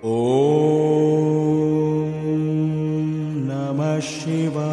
ఓం నమః శివాయ.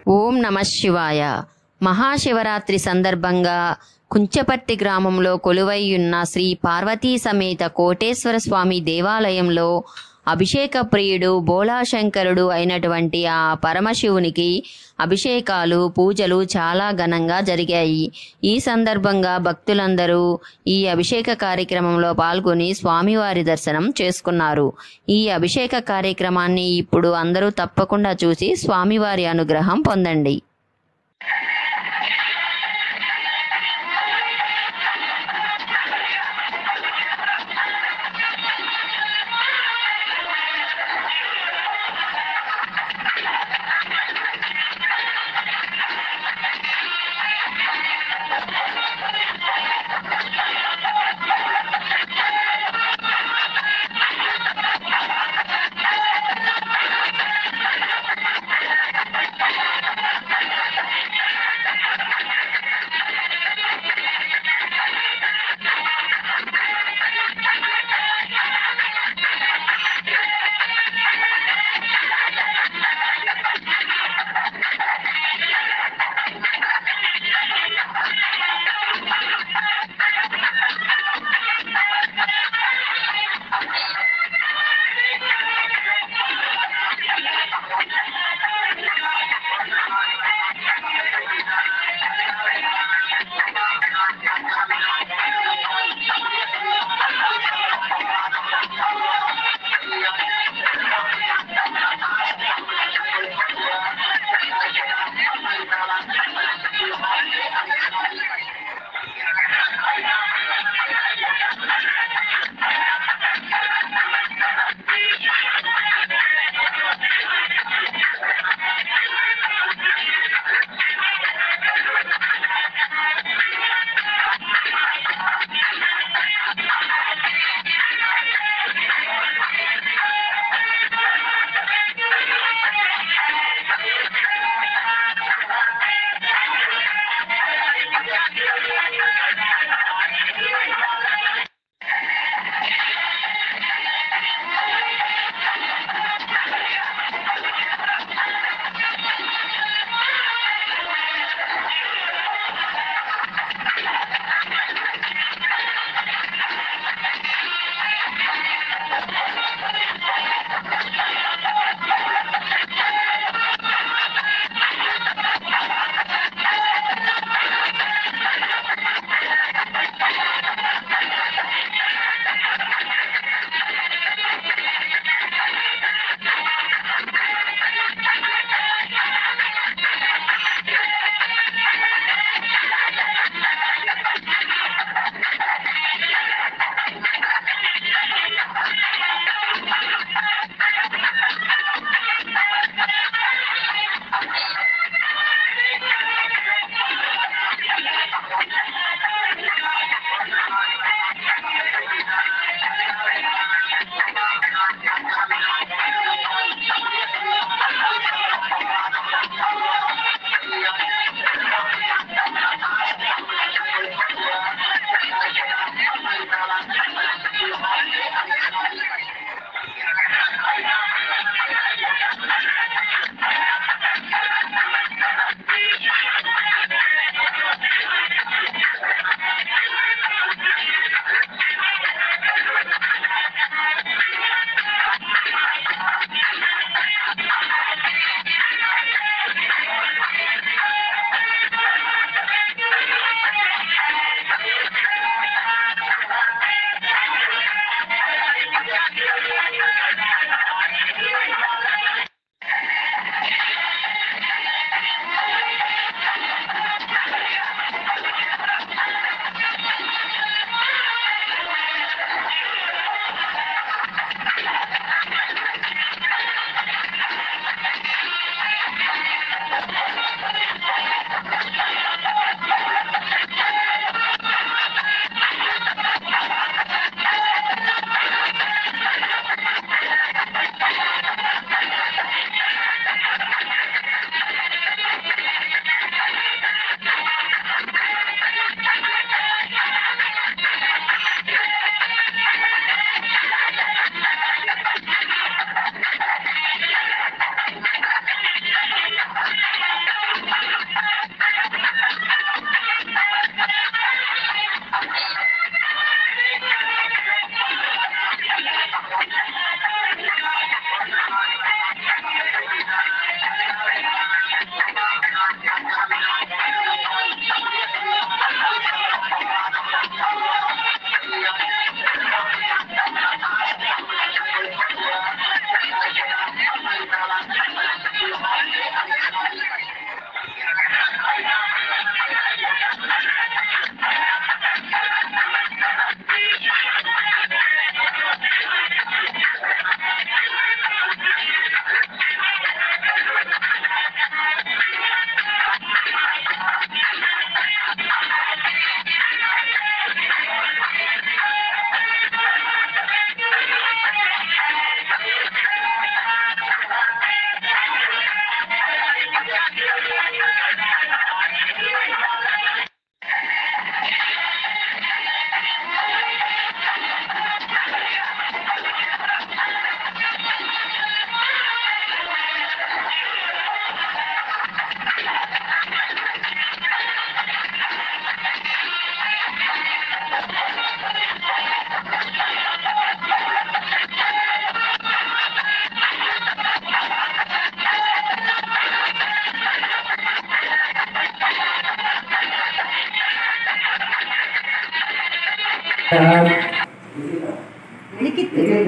ఓం నమః శివాయ. మహాశివరాత్రి సందర్భంగా కుంచపర్తి గ్రామంలో కొలువైయున్న శ్రీ పార్వతీ సమేత కోటేశ్వర స్వామి దేవాలయంలో అభిషేక ప్రియుడు బోళాశంకరుడు అయినటువంటి ఆ పరమశివునికి అభిషేకాలు పూజలు చాలా ఘనంగా జరిగాయి. ఈ సందర్భంగా భక్తులందరూ ఈ అభిషేక కార్యక్రమంలో పాల్గొని స్వామివారి దర్శనం చేసుకున్నారు. ఈ అభిషేక కార్యక్రమాన్ని ఇప్పుడు అందరూ తప్పకుండా చూసి స్వామివారి అనుగ్రహం పొందండి.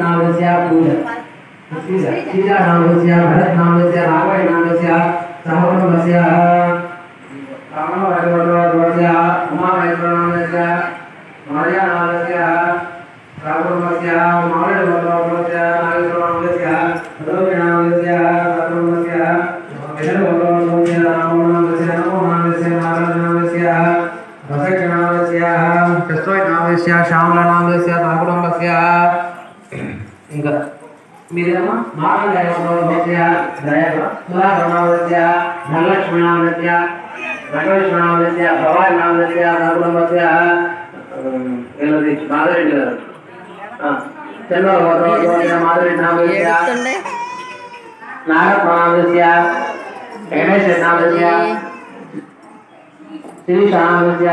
नामस्य पूजा श्रीजा नामस्य भरत नामस्य राघव नामस्य सहकुटुम्बस्य रामवैद्यवस्य उमा वैद्यनामस्य माया नामस्य सहकुटुम्बस्य मालवैद्यवस्य नागेन्द्रनामस्य रोगिनामस्य सहकुटुम्बस्य विष्णुवैद्यवस्य रामनामस्य नमोनामस्य नारायणनामस्य रसकनामस्य कृष्णनामस्य श्यामलनामस्य सहकुटुम्बस्य ఇంకా మీరేమో మానవस्य దయానామस्य ధనలక్ష్మీనామस्य వెంకటేశ్వరనామस्य భవానామस्य సహకుటుంబस्य వీళ్ళది మాధురెడ్డి గారు చంద్రబాబు మాధురెడ్డి నామस्य నాగప్రణామस्य గణేశ నామस्य శిరీష నామस्य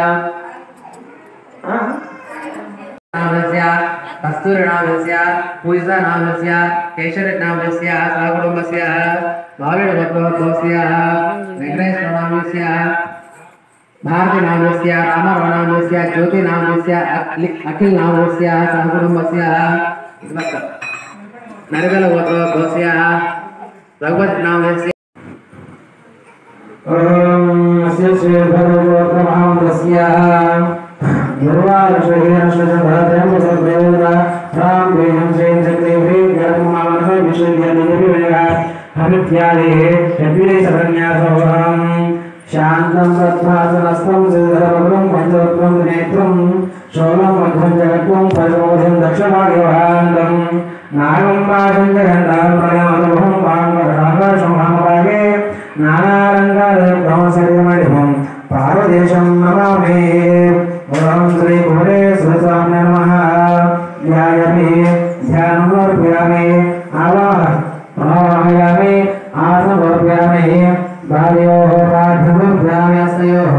नामस्य कस्तूरी नामस्य पूजिता नामस्य केशव नामस्य सहकुटुम्बस्य माविडवस्य वेंकटेश्वर नामस्य भारती नामस्य रामाराव नामस्य ज्योति नामस्य अखिल नामस्य सहकुटुम्बस्य नरगलवस्य रघुपति नामस्य ओम अस्य श्री भगवतस्य शांतं सत्भासनस्तं सिद्धरवं पंचवत्वं नेत्रं शोलं मध्वं जगत्वं प्रचोदं दक्षभाग्यवान्तं नागं पाशं जगन्तां प्रयामं पांगरागाशमहाभागे नानालङ्कारब्रह्मशरीरमणिभं पार्वदेशं नमामि ओम श्री भुवनेश्वराय नमः ध्यायामि ध्यानमर्पयामि आवाहयामि आसनमर्पयामि बाल्योः पाठमर्पयामि अस्तयोः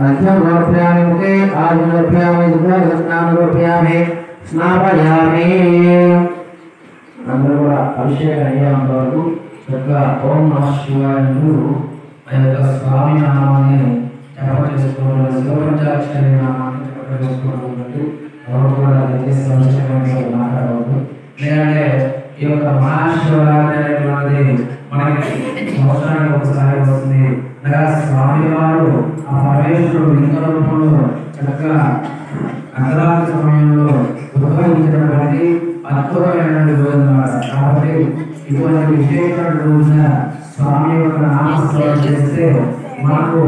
अर्घ्यमर्पयामि मुखे आर्घ्यमर्पयामि दुग्धस्नानमर्पयामि स्नापयामि అందరూ కూడా అభిషేకం అయ్యేంత వరకు చక్కగా ఓం నమః శివాయ అంటూ ఆ యొక్క స్వామి నామాన్ని జపం చేసుకోవడం శివపంచాక్షరి నామాన్ని జపం చేసుకోవడం ఎవరు కూడా మాట్లాడవద్దు. లేదంటే ఈ యొక్క మహాశివరాత్రి అనేటువంటిది మనకి సంవత్సరానికి ఒకసారి వస్తుంది. అనగా స్వామి వారు ఆ పరమేశ్వరుడు లింగ రూపంలో చక్కగా అర్ధరాత్రి సమయంలో ఉద్భవించినటువంటి అద్భుతమైనటువంటి రోజు అన్నమాట. కాబట్టి ఇటువంటి విశేషమైన రోజున స్వామి యొక్క నామస్మరణ చేస్తే మనకు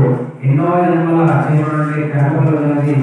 ఎన్నో జన్మల చేయబడి కర్మలు అనేది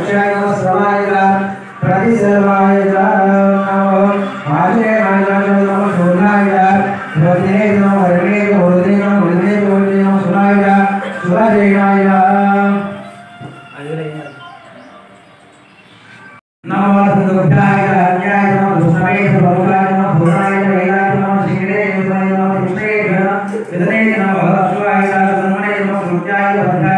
Share Thank you.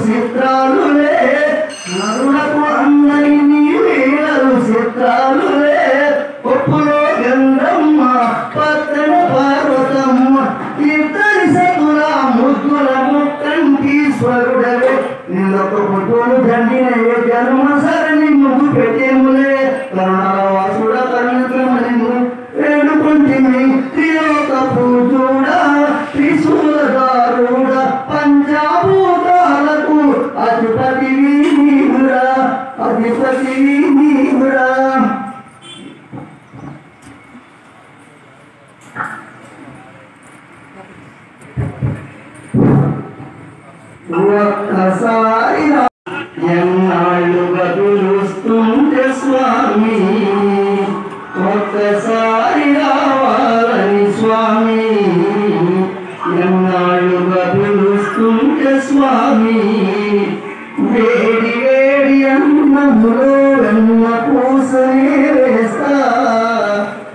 చిత్రాలులే నరులకు అందరి నీళ్ళు ఒక్కసారి ఎన్నాళ్ళుగా పిలుస్తుంటే స్వామి ఒక్కసారి రావాలని స్వామి ఎన్నాళ్ళుగా పిలుస్తుంటే స్వామి వేడి వేడి అన్నములో వెన్న పూసనే వేస్తా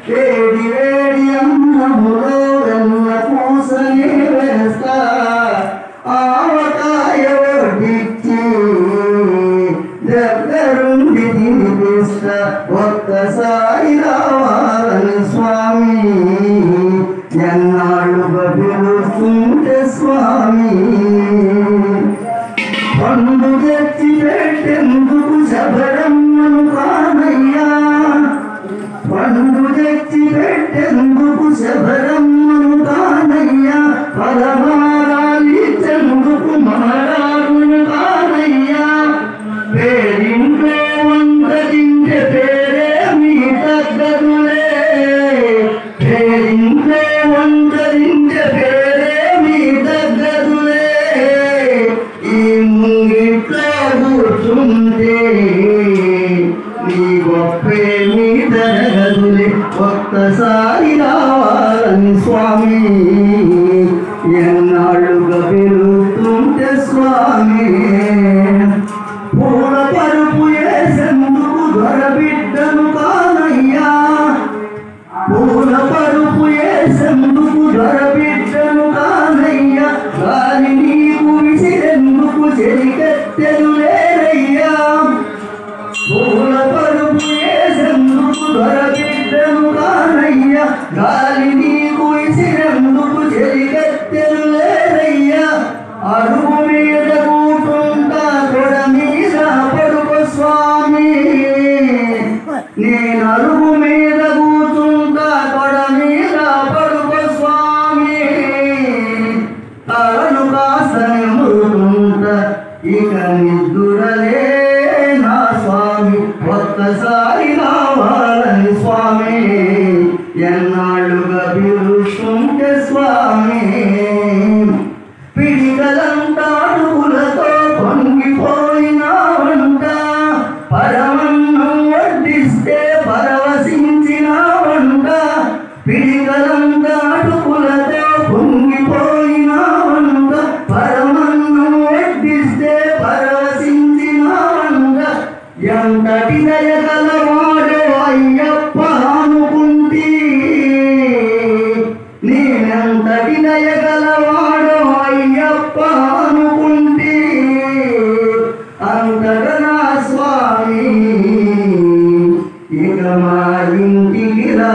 వేడి వేడి అన్నములో వెన్న పూసనే వేస్తా ఆవకాయ వడ్డిచ్చి దగ్గరుండి తినిపిస్తా ఒక్కసారి రావాలని స్వామి ఎన్నాళ్ళుగా పిలుస్తుంటే స్వామి పండు తెచ్చి పెట్టేందుకు శబరమ్మను కానయ్యా పండు తెచ్చి పెట్టేందుకు శబరమ్మను కానయ్యా పదహారాలిచ్చేందుకు మహారాజును కానయ్యా పేరింట్లో వందరించే పేరే మీ తగ్గదులే పేరింట్లో వందరించే పేరే మీ తగ్గదులే ఈ ముంగిట్లో కూర్చుంటే నీ గొప్పే మీ తరగదులే ఒక్కసారి రావాలని స్వామి ఎన్నాళ్ళుగా పిలుస్తుంటే స్వామి పూల పరుపు వేసేందుకు దొరబిడ్డను కానయ్యా పూల పరుపు వేసేందుకు దొరబిడ్డను కానయ్యా గాలి నీకు విసిరెందుకు చెలికెత్తెలు లేరయ్యా పూల పరుపు వేసేందుకు దొరబిడ్డను కానయ్యా గాలి నీకు విసిరెందుకు చెలికెత్తెలు లేరయ్యా అడుగు మీద కూర్చుంటా తొడ మీద పడుకో స్వామి నేను అడుగు మీద కూర్చుంటా తొడ మీద పడుకో స్వామి తలను కాసని మురుకుంటా ఇక నిద్దురలే నా స్వామి ఒక్కసారి రావాలని స్వామి ఎన్నాళ్ళుగా పిలుస్తుంటే స్వామి పిడికలంతా అడుగులతో పొంగిపోయినావంట పరమన్నం వడ్డిస్తే పరవశించినావంట పిడికలంతా అడుగులతో పొంగిపోయినావంట పరమన్నం వడ్డిస్తే పరవశించినావంట ఎంతటి దయగలవాడో అయ్యప్ప అనుకుంటే నేనెంతటి దయగలవాడో అయ్యప్ప అనుకుంటే అంతగా నా స్వామి ఇక మా ఇంటికి రా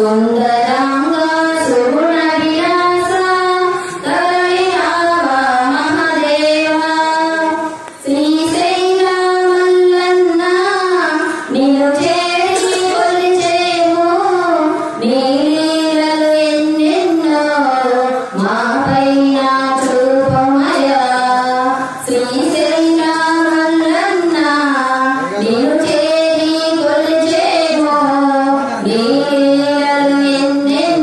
సుందరాంగ సుగుణ విలాస కరుణావ మహదేవ శ్రీశైల మల్లన్న నిన్ను చేరి కొలిచేము నీ లీలలు ఎన్నెన్నో మాపైన చూపమయా శ్రీశైల మల్లన్న నిన్ను చేరి కొలిచేము నీ లీలలు ఎన్నెన్నో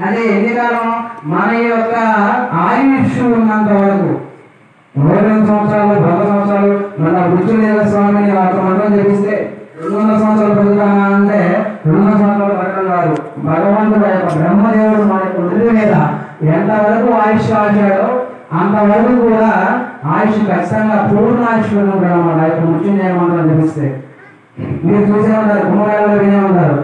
అదే ఎన్ని కాలం మన యొక్క ఆయుష్ ఉన్నంత వరకు 100 సంవత్సరాలు 100 సంవత్సరాలు మన మృత్యుంజయ స్వామిని మంత్రం జపిస్తే 200 సంవత్సరాలు బతుకుతామా అంటే 200 సంవత్సరాలు బతకడం కాదు. భగవంతుడు యొక్క బ్రహ్మదేవుడు మన యొక్క వృద్ధి మీద ఎంతవరకు ఆయుష్ ఆచాడో అంతవరకు కూడా ఆయుష్ ఖచ్చితంగా పూర్ణ ఆయుష్ ఉంటాడు అన్నమాట. యొక్క మృత్యుంజయ మంత్రం జపిస్తే మీరు చూసే ఉంటారు, కుంభమేళలో వినే ఉంటారు.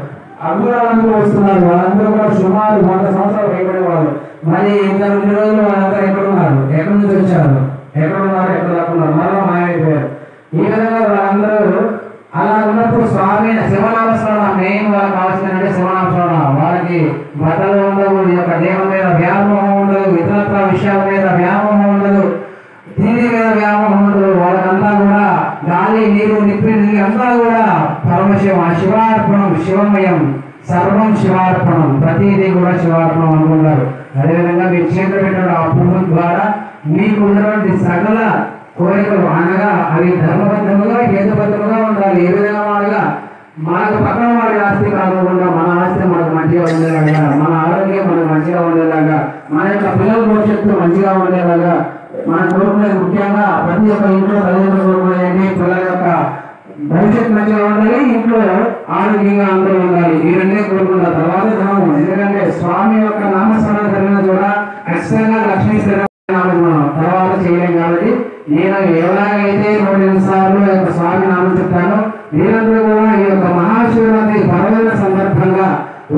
అగ్గులందరూ వస్తున్నారు, వాళ్ళందరూ కూడా సుమారు 100 సంవత్సరాలు భయపడే వాళ్ళు. మరి ఇంకా 2 రోజులు వాళ్ళంతా ఎక్కడున్నారు, ఎక్కడి నుంచి వచ్చారు, ఎక్కడున్నారు, ఎక్కడ దాక్కున్నారు, మరలా మాయమైపోయారు. ఈ విధంగా వాళ్ళందరూ అలా ఉన్నప్పుడు స్వామి శివనామస్మరణ మెయిన్ వాళ్ళకి కావాల్సిందంటే శివనామస్మరణ. వాళ్ళకి బట్టలు ఉండవు, ఈ యొక్క దేహం మీద వ్యామోహం ఉండదు, ఇతరత్ర విషయాల మీద వ్యామోహం ఉండదు, దీని మీద వ్యామోహం ఉండదు. వాళ్ళకంతా కూడా గాలి నీరు నిప్పి అంతా కూడా పరమశివ శివార్పణం, శివమయం, సర్వం శివార్పణం, ప్రతిదీ కూడా శివార్పణం అనుకుంటారు. అదేవిధంగా మీరు చేతులు పెట్టిన ఆ పువ్వు ద్వారా మీకు ఉన్నటువంటి సకల కోరికలు అనగా అవి ధర్మబద్ధముగా హేతుబద్ధముగా ఉండాలి. ఏ విధంగా వాళ్ళగా మనకు పక్కన వాడి ఆస్తి కాకుండా మన ఆస్తి మనకు మంచిగా ఉండేలాగా, మన ఆరోగ్యం మనకు మంచిగా ఉండేలాగా, మన యొక్క పిల్లల భవిష్యత్తు మంచిగా ఉండేలాగా మనం కోరుకునేది ముఖ్యంగా ప్రతి ఒక్క ఇంట్లో తల్లిదండ్రులు కోరుకునేది పిల్లల యొక్క భవిష్యత్తు మంచిగా ఉండాలి, ఇంట్లో ఆరోగ్యంగా అందరూ ఉండాలి. ఈ రెండే కోరుకున్న తర్వాత ధనము. ఎందుకంటే స్వామి యొక్క నామస్మరణ జరిగిన కూడా ఖచ్చితంగా లక్ష్మీ తర్వాత చేయలేం. కాబట్టి నేను ఎలాగైతే 2 సార్లు యొక్క స్వామి నామం చెప్తానో మీరందరూ కూడా ఈ యొక్క మహాశివరాత్రి పర్వదిన సందర్భంగా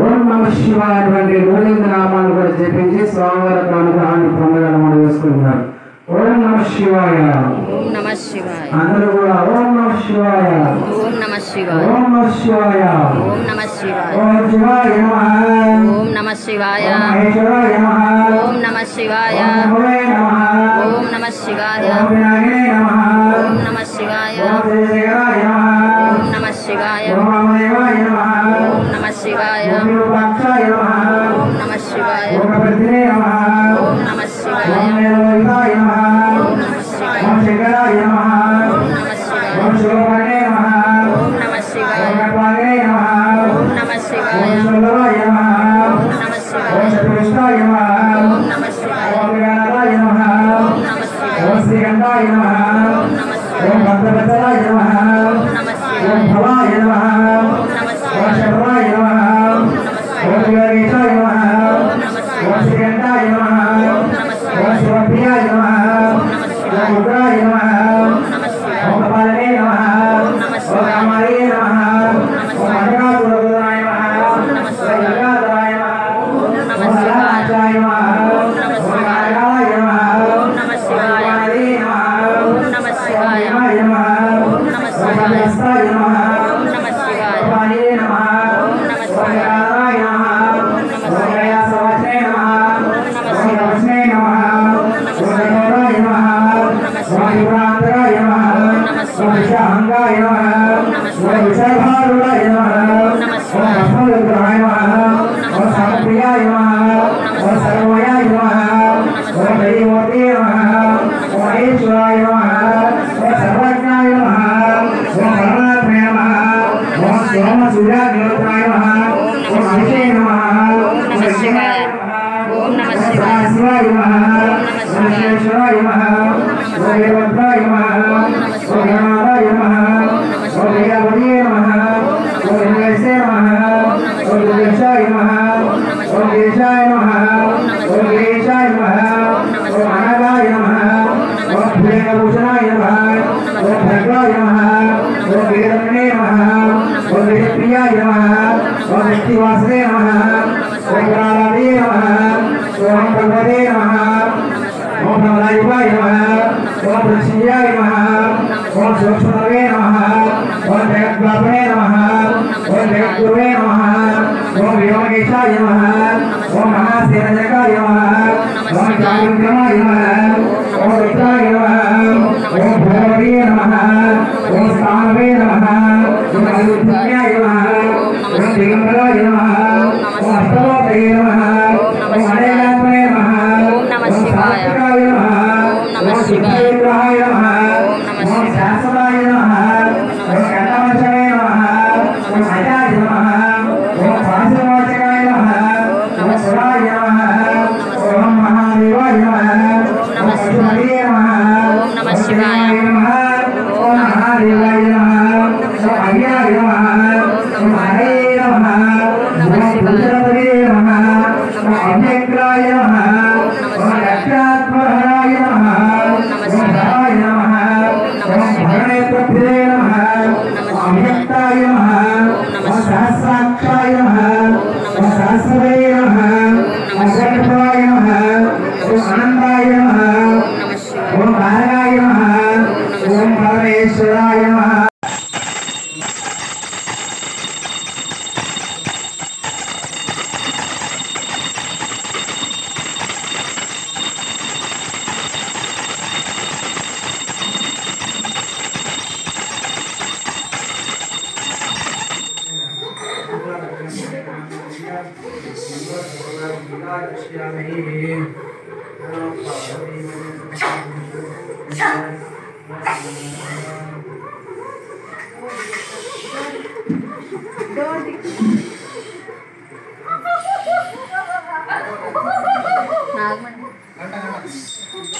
ఓం నమః శివాయ అటువంటి 108 నామాలను కూడా జపించి స్వామివారి యొక్క అనుగ్రహాన్ని పొందగలమని వేసుకుంటున్నారు. ఓం నమః శివాయ, ఓం నమః శివాయ. అందరూ కూడా ఓం నమః శివాయ, ఓం నమః శివాయ, ఓం నమః శివాయ, ఓం నమః శివాయ, ఓం శివాయ నమః, ఓం నమః శివాయ, ఓం మహేశ్వరాయ నమః, ఓం నమః శివాయ, ఓం నమోయ నమః, ఓం నమః శివాయ, ఓం వినాయకాయ నమః, ఓం నమః శివాయ, ఓం శేషగిరాయ నమః, ఓం నమః శివాయ, ఓం వామదేవాయ నమః, ఓం నమః శివాయ, ఓం విరూపాక్షాయ నమః, ఓం నమః శివాయ, ఓం కపిలే నమః, ఓం నమః శివాయ, ఓం నిరోధితాయ నమః, ఓం నమః శివాయ, ఓం శంకరాయ నమః, ఓం నమః శివాయ, ఓం శివపాణే నమః, ఓం నమః శివాయ, ఓం కపాలే నమః, ఓం నమః శివాయ, ఓం శుల్లవాయ నమః, ఓం నమః శివాయ, ఓం శతవిష్టాయ నమః, ఓం నమః శివాయ, ఓం విఘ్నరాయ నమః, ఓం నమః శివాయ, ఓం శ్రీకంఠాయ నమః, ఓం నమః శివాయ, ఓం భక్తవత్సలాయ నమః, ఓం నమః శివాయ, ఓం భవాయ నమః, ఓం నమః ఓం శివాయ, శర్వాయ నమః, ఓం నమః శివాయ, ఓం యోగేశాయ నమః, ఓం నమః శివాయ, ఓం శ్రీకంఠాయ నమః, ఓం నమః శివాయ, ఓం శివప్రియాయ నమః, ఓం నమః శివాయ, ఓం ఉగ్రాయ నమః, ఓం నమః శివాయ, ఓం కపాలనే నమః, ఓం నమః ఓం శివాయ, కామాయ నమః, ఓం నమః ఓం శివాయ, అంగాసురగుణాయ నమః, ఓం నమః శివాయ, ఓం గంగాధరాయ నమః, ఓం నమః ఓం శివాయ, హరహరాయ నమః, ఓం నమః ఓం శివాయ, నారాయణాయ నమః, ఓం నమః శివాయ, ఓం గణాధిపతయే నమః, ఓం నమః శివాయ, ఓం భీమాయ నమః, ఓం నమః ఓం శివాయ, భద్రస్థాయ నమః, ఓం నమః శివాయ, ఓం పాణియే నమః, ఓం నమః ఓం శివాయ, గణాధిపతయే నమః, ఓం నమః ఓం శివాయ, గయాసవచనే నమః, ఓం నమః ఓం శివాయ, రవస్నే నమః, ఓం నమః ఓం శివాయ, గణోరాయ నమః, ఓం నమః ఓం శివాయ, యువరాంతరాయ నమః, ఓం నమః ఓం శివాయ, విషాంగాయ నమః, ఓం నమః ఓం శివాయ, విషాభారుడాయ నమః, ఓం నమః ఓం శివాయ, భస్మరుద్రాయ నమః, ఓం నమః ఓం శివాయ, సర్వప్రియాయ నమః, ఓం నమః ఓం శివాయ, సర్వమయాయ నమః, ఓం నమః ఓం శివాయ, హరిమూర్తే నమః, ఓం నమః ఓం మహేశ్వరాయ నమః, ఓం भूषणाय नमः ओम भगवाय नमः ओम वेदमणे नमः ओम वेदप्रियाय नमः ओम श्रीवासवे नमः ओम राधावे नमः ओम भगवते नमः ओम नमलायुवाय नमः ओम ऋषियाय नमः ओम सूक्ष्मवे नमः ओम जगद्वापने नमः ओम जगद्गुरुवे नमः ओम व्योमकेशाय नमः ओम महासेनजकाय नमः ओम चारुक्रमाय नमः ओम रुद्राय नमः ओम भगवते नमः ओम स्थानवे नमः ओम अयुध्याय नमः ओम दिगंबराय नमः ओम अष्टलोकये नमः ओम अनेकात्मने नमः ओम नमः शिवाय ओम नमः शिवाय ओम शाश्वताय नमः ओम कटावचने नमः ओम अजाय नमः ओम शाश्वतवाचकाय नमः ओम शिवाय नमः ओम महादेवाय नमः ओम शिवाय नमः ओम नमः शिवाय ओम महादेवाय नमः ओम अय्याय नमः ओम हरे नमः ओम भूषणपते नमः ओम अव्यक्ताय नमः ओम लक्षात्महराय नमः ओम हराय नमः ओम भगवते नमः ओम अव्यक्ताय नमः ओम सहस्राक्षाय नमः ओम सहस्रवे नमः ओम जगद्वाय नमः ओम आनंदाय नमः ओम भारगाय नमः ओम परमेश्वराय नमः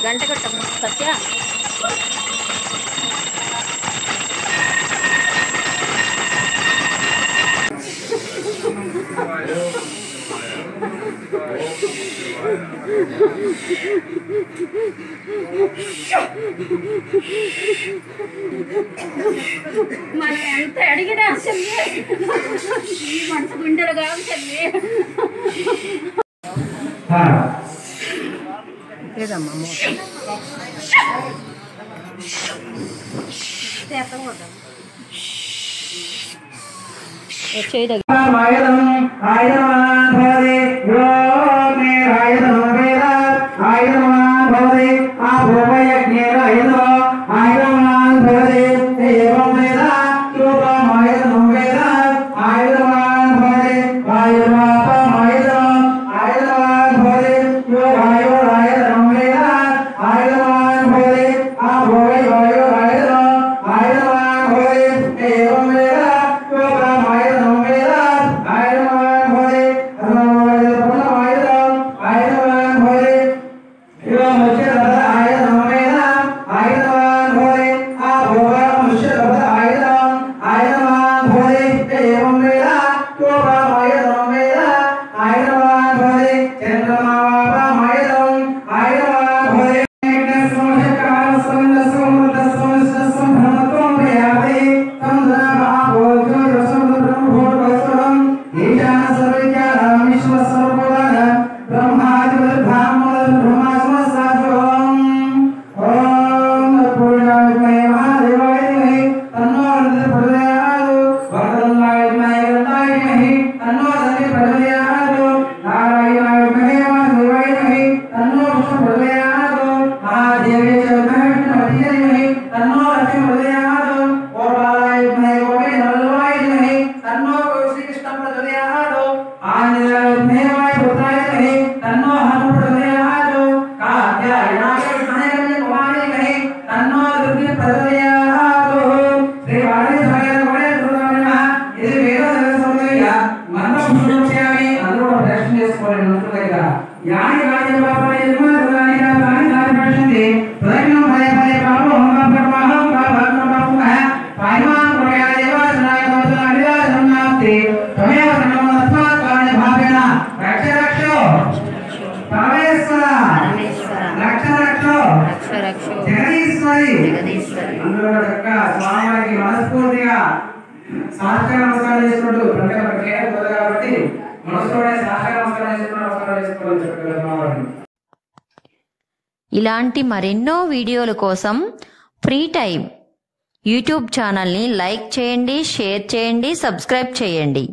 గంట కొట్టమ్మ సత్య మనం ఎంత అడిగినా అసలు ఈ మనసు గుండెలు కాదు చెల్లి లేదమ్మా చేయడం రక్ష రక్ష జగదీశ్వర జగదీశ్వరి అందులో చక్క స్వామివారికి మనస్ఫూర్తిగా సాష్టాంగ నమస్కారం చేసుకుంటూ అంటే మనకి కేవలం కుదరదు కాబట్టి మనసులోనే సాష్టాంగ నమస్కారం చేసుకోవడం చక్కగా స్వామివారిని. ఇలాంటి మరెన్నో వీడియోల కోసం ఫ్రీ టైం యూట్యూబ్ ఛానల్ని లైక్ చేయండి, షేర్ చేయండి, సబ్స్క్రైబ్ చేయండి.